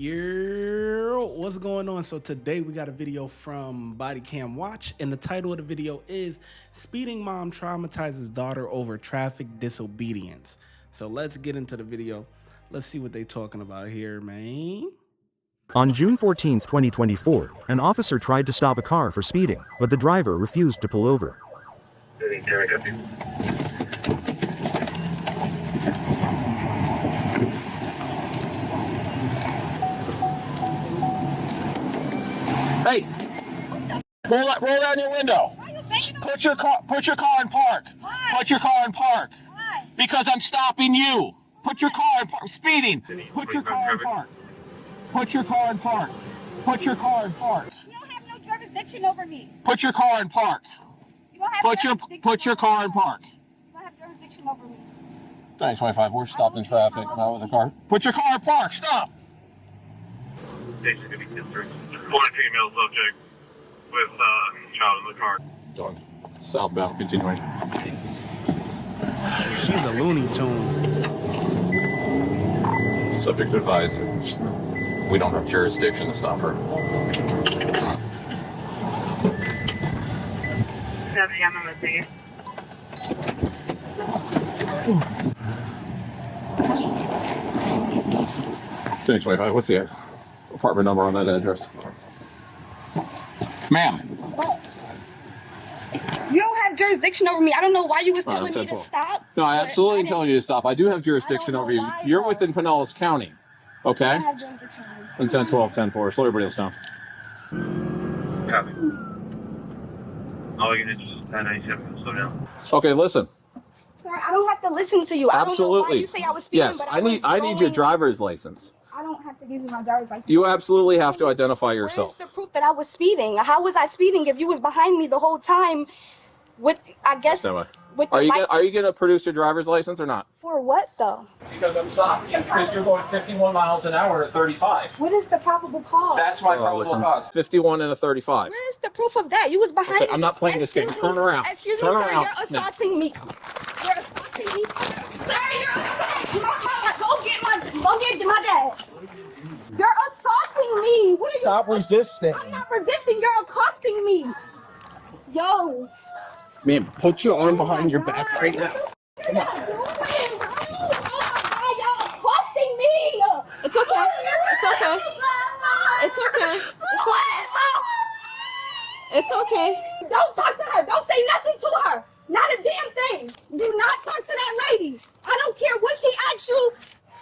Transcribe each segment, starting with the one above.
What's going on? So today we got a video from Body Cam Watch, and the title of the video is Speeding Mom Traumatizes Daughter Over Traffic Disobedience. So let's get into the video. Let's see what they talking about here, man. On June 14, 2024, an officer tried to stop a car for speeding, but the driver refused to pull over. Hey, roll down your window. Put your car in park. Why? Put your car in park. Why? Because I'm stopping you. Put your car in park. Speeding. Put your car in park. Put your car in park. Put your car in park. You don't have no jurisdiction over me. Put your car in park. You don't have Put your car in park. You don't have jurisdiction over me. 25. We're stopped in traffic. Not with a car. Put your car in park. Stop. One female subject with child in the car. Done. Southbound, continuing. She's a Looney Tune. Subject advised. We don't have jurisdiction to stop her. What's the apartment number on that address? Ma'am. You don't have jurisdiction over me. I don't know why you was telling me to stop. No, I absolutely am telling you to stop. I do have jurisdiction over you. You're within Pinellas County. Okay? I have jurisdiction over you. And 10-12-10-4. Slow everybody else down. Copy. All units 1097, slow down. Okay, listen. Sir, I don't have to listen to you. I don't know why you say I was speeding, Yes, but I need your driver's license. I don't have to give you my driver's license. You absolutely have to identify yourself. Where's the proof that I was speeding? How was I speeding if you was behind me the whole time with, I guess, with Are the lights? you gonna produce your driver's license or not? For what, though? Because I'm stopping you because you're going 51 miles an hour at 35. What is the probable cause? That's my probable cause. 51 and a 35. Where is the proof of that? You was behind Okay, I'm not playing this game. Turn around. Excuse Turn me, sir. around. You're assaulting me. You're assaulting me. Sir, you're assaulting me. Go get my dad. You're assaulting me. What are you? Stop resisting. I'm not resisting. You're accosting me. Yo. Man, put your arm behind your back right now. Come on. Oh my God, y'all accosting me. It's okay. It's okay. It's okay. It's okay. Don't talk to her. Don't say nothing to her. Not a damn thing. Do not talk to that lady. I don't care what she asks you.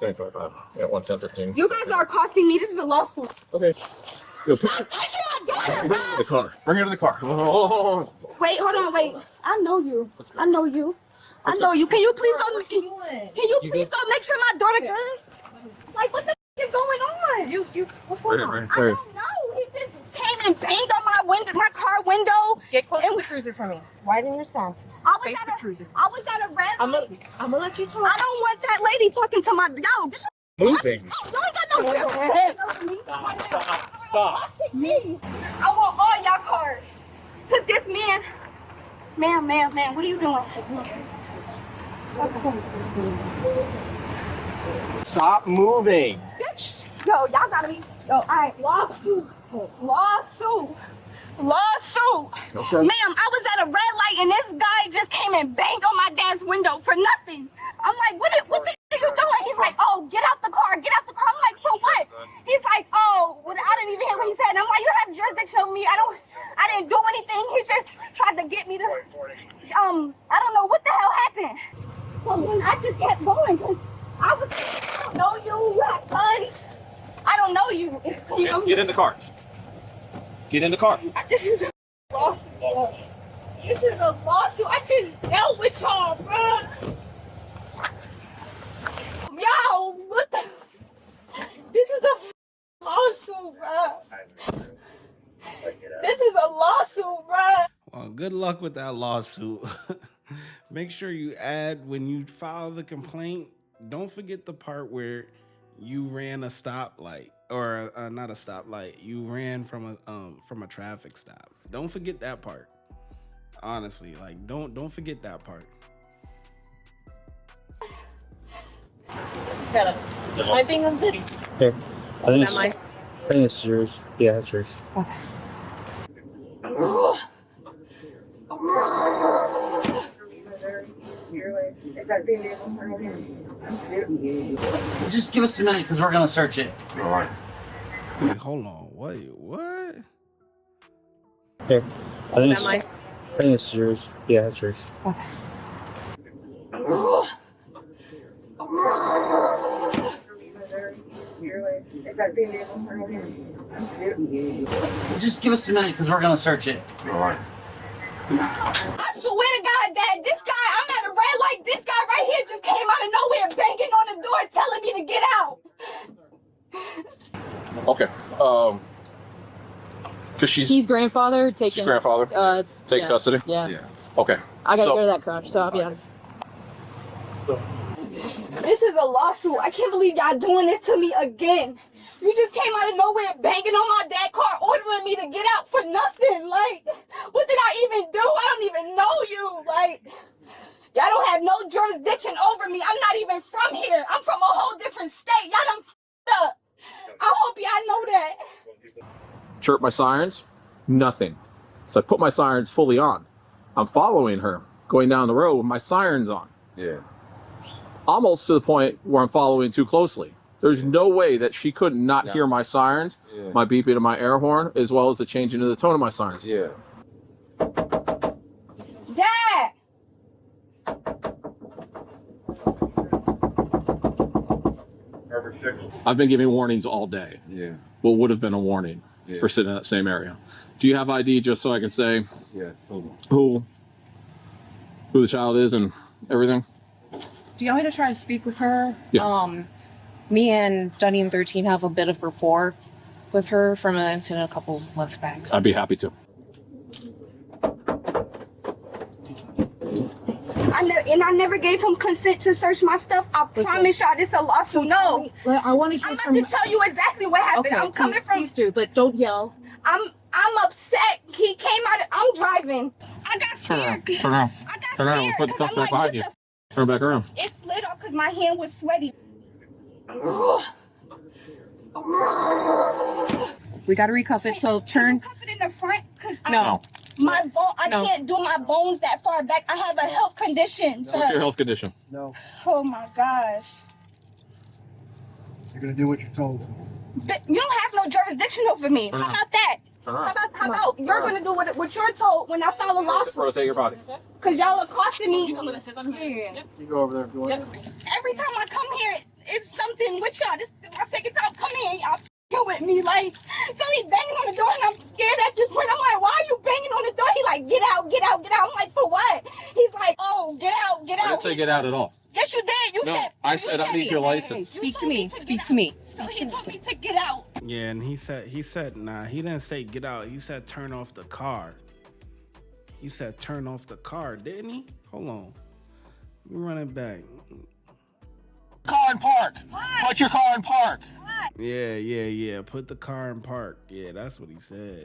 10-25. Yeah, 1-10-15. You guys are accosting me. This is a lawsuit. Okay. Stop touching my daughter, Bring her to the car. Bring her to the car. Oh. Wait, hold on, wait. I know you. I know you. I know you. Can you please go? Can you please go make sure my daughter good? Like, what the is going on? What's going on? I don't know. He just came and banged on my window, my car window. Get close to the cruiser for me. Widen your stance. Face the cruiser. I was at a red light. I'm gonna let you talk. I don't want that lady talking to my Moving. You ain't got no Stop. me. I want all y'all cars. Cause this man, ma'am, what are you doing? Stop moving. Bitch. Yo, y'all gotta be. Yo, alright, lawsuit. Okay. Ma'am, I was at a red light and this guy just came and banged on my dad's window for nothing. I'm like, what the are you doing? He's like, oh, get out the car. I'm like, for what? He's like, oh, well, I didn't even hear what he said. And I'm like, you don't have jurisdiction over me. I didn't do anything. He just tried to get me to, I don't know what the hell happened. Well, then I just kept going because I don't know you. You have guns. I don't know you. Get in the car. Get in the car. This is a lawsuit. This is a lawsuit. I just dealt with y'all, bro. Yo, what the? This is a lawsuit, bro. This is a lawsuit, bro. Well, good luck with that lawsuit. Make sure you add, when you file the complaint, don't forget the part where you ran a stoplight, or not a stoplight. You ran from a traffic stop. Don't forget that part. Honestly, like don't forget that part. I'm being unsafe. Here. think Is that mine? I think it's yours. Yeah, it's yours. Okay. Just give us a minute because we're gonna search it. All right. Wait, hold on. Wait, what? Here. I think Is that mine? I think it's yours. Yeah, it's yours. Okay. Just give us a minute because we're gonna search it. All right. I swear to God, Dad, this guy, I'm at a red light. This guy right here just came out of nowhere, banging on the door, telling me to get out. Okay. Because He's grandfather taking. she's grandfather. Take yeah. custody. Yeah. Okay. I gotta So- go to that crunch, so I'll be on. This is a lawsuit. I can't believe y'all doing this to me again. You just came out of nowhere banging on my dad's car, ordering me to get out for nothing. Like, what did I even do? I don't even know you. Like, y'all don't have no jurisdiction over me. I'm not even from here. I'm from a whole different state. Y'all done f***ed up. I hope y'all know that. Chirp my sirens. Nothing. So I put my sirens fully on. I'm following her, going down the road with my sirens on. Yeah. Almost to the point where I'm following too closely. There's no way that she could not hear my sirens, my beeping of my air horn, as well as the changing of the tone of my sirens. Yeah. Dad! I've been giving warnings all day. Yeah. What would have been a warning for sitting in that same area. Do you have ID just so I can say Yeah. Hold on. who the child is and everything? Do you want me to try to speak with her? Yes. Me and Johnny and 13 have a bit of rapport with her from an incident a couple months back. I'd be happy to. I never gave him consent to search my stuff. I promise y'all this is a lawsuit. No. I want to hear I'm from. about to tell you exactly what happened. Okay, I'm coming from. Please do, but don't yell. I'm upset. He came out. I'm driving. I got scared. Turn around. I got Turn around. scared. Put the 'cause cuffs I'm back like, behind you. what Turn back around. It slid off because my hand was sweaty. We got to recuff it. So turn. Cuff it in the front because No. my bone. I No. can't do my bones that far back. I have a health condition. What's your Sir. health condition? No, Oh my gosh. you're gonna do what you're told. But you don't have no jurisdiction over me. How about that? Turn How around. about you're gonna do what you're told when I file a lawsuit? Rotate your body. Because y'all are costing me. You go over there if you want. Every time I come here, it's something with y'all. This is my second time coming here. Y'all f***ing with me. Like, so he banging on the door and I'm scared at this point. I'm like, why are you banging on the door? He like, get out, get out, get out. I'm like, for what? He's like, oh, get out, get I out. didn't say get out at all. Yes, you did. You No, said. I you said I need it. your license. You Speak to told me. to Speak get to me. out. So he told me to get out. Yeah, and he said, nah, he didn't say get out. He said turn off the car. He said turn off the car, didn't he? Hold on. Let me run it back. Car in park. Put your car in park. Yeah. Put the car in park. Yeah, that's what he said.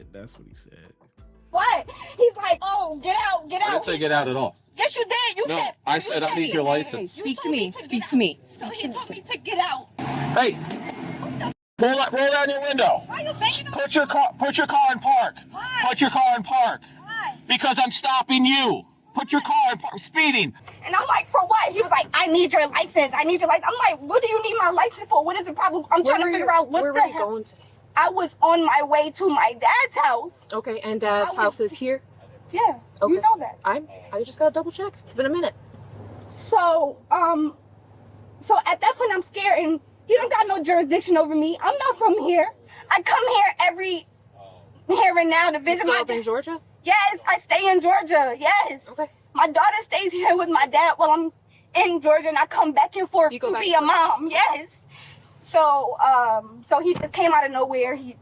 What? He's like, oh, get out, get I out. didn't say get out at all. Yes, you did. You No, said. I you said I said need it. your license. You Speak to told me. to Speak get to me. out. So he told me to get out. Hey, roll down your window. Why you banging on Put your car in park. Put your car in park. Why? Because I'm stopping you. Put your car in park. Speeding. And I'm like, for what? He was like, I need your license. I need your license. I'm like, what do you need my license for? What is the problem? I'm trying to figure out what where the were you hell. going today? I was on my way to my dad's house. Okay, and Dad's I was- house is here. Yeah, Okay. you know that. I just gotta double check. It's been a minute. So at that point I'm scared and he don't got no jurisdiction over me. I'm not from here. I come here here and now to visit Still my up in dad. Georgia? Yes, I stay in Georgia. Yes. Okay. My daughter stays here with my dad while I'm in Georgia and I come back and forth You go to back be to- a mom. Yes. So he just came out of nowhere. He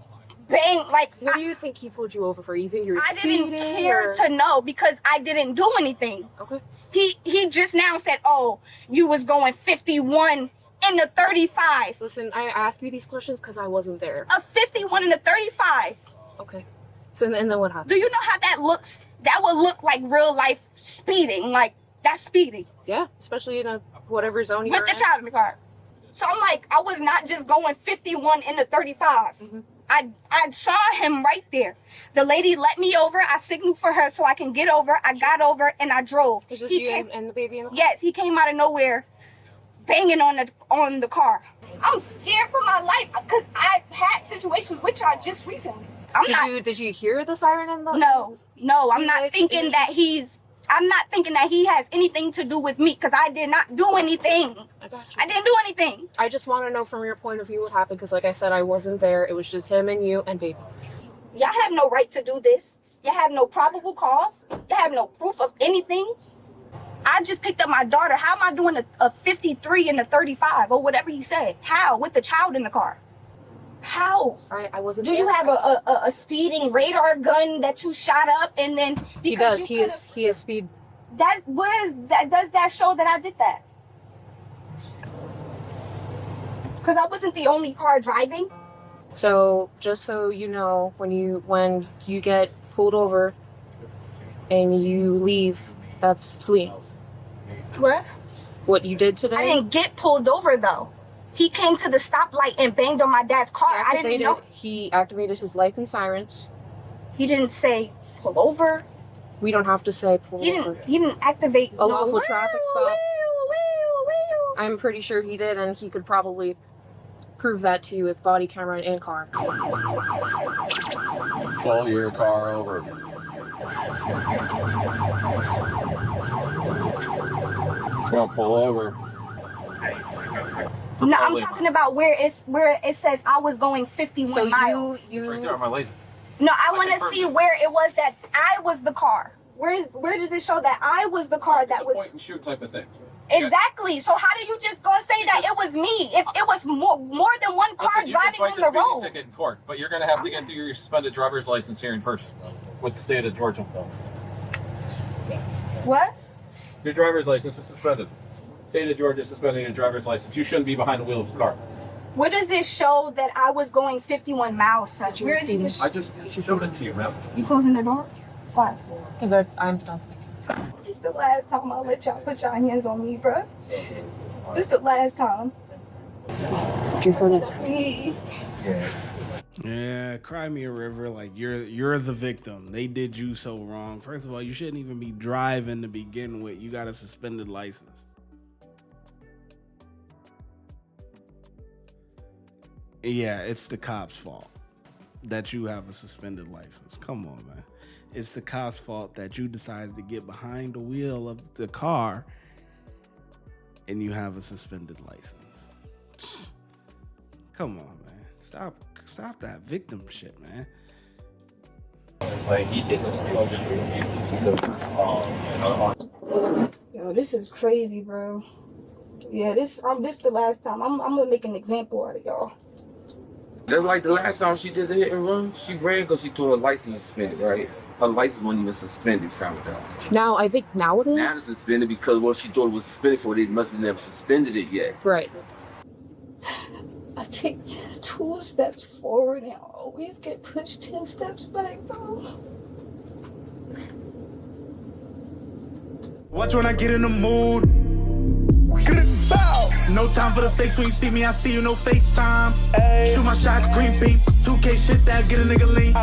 banged like What do you think he pulled you over for? You think you were I speeding? didn't care or- to know because I didn't do anything. Okay. He just now said, oh, you was going 51 in the 35. Listen, I asked you these questions because I wasn't there. A 51 in the 35. Okay. So and then what happened? Do you know how that looks? That would look like real life speeding. Like, that's speeding. Yeah, especially in a whatever zone you're With the in. child in the car. So I'm like, I was not just going 51 in the 35. I saw him right there. The lady let me over. I signaled for her so I can get over. I got over and I drove. Was this you and the baby in the car? Yes, he came out of nowhere, banging on the car. I'm scared for my life because I had situations with y'all just recently. Did you hear the siren in the? No. I'm not thinking that he has anything to do with me because I did not do anything. I got you. I didn't do anything. I just want to know from your point of view what happened because, like I said, I wasn't there. It was just him and you and baby. Y'all have no right to do this. You have no probable cause. You have no proof of anything. I just picked up my daughter. How am I doing a 53 and a 35 or whatever he said? How? With the child in the car? How? I wasn't. Do you have a speeding radar gun that you shot up and then? He does. He is speed. Does that show that I did that? Because I wasn't the only car driving. So just so you know, when you get pulled over and you leave, that's fleeing. What? What you did today? I didn't get pulled over though. He came to the stoplight and banged on my dad's car. I didn't know. He activated his lights and sirens. He didn't say pull over. We don't have to say pull over. He didn't activate a lawful traffic stop. I'm pretty sure he did, and he could probably prove that to you with body camera and car. Pull your car over. Come on, pull over. No, I'm talking about where it says I was going 51 so miles. No, I want to see where it was that I was the car. Where does it show that I was the car that was? Point and shoot type of thing. Exactly. So how do you just go and say that it was me? If it was more than one car driving on the road. Ticket in court, but you're going to have to get through your suspended driver's license hearing first with the state of Georgia. What? Your driver's license is suspended. State of Georgia suspending your driver's license. You shouldn't be behind the wheel of the car. Where does it show that I was going 51 miles, son? Where is it? I just showed it to you, ma'am. You closing the door? Why? Because I'm done speaking. This the last time I'll let y'all put y'all hands on me, bro. This the last time. Yeah, cry me a river. Like you're the victim. They did you so wrong. First of all, you shouldn't even be driving to begin with. You got a suspended license. Yeah, it's the cop's fault that you have a suspended license. Come on, man. It's the cop's fault that you decided to get behind the wheel of the car and you have a suspended license. Come on, man. Stop that victim shit, man. Yo, this is crazy, bro. Yeah, this the last time. I'm gonna make an example out of y'all. That's like the last time she did the hit and run. She ran because she thought her license was suspended, right? Her license wasn't even suspended, found out. Now, I think now it is? Now it's suspended because what she thought it was suspended for, they must have never suspended it yet. Right. I take 2 steps forward and always get pushed 10 steps back, bro. Watch when I get in the mood. No time for the fakes. When you see me, I see you, no FaceTime. Shoot my shot, green beam. 2K shit that get a nigga lean.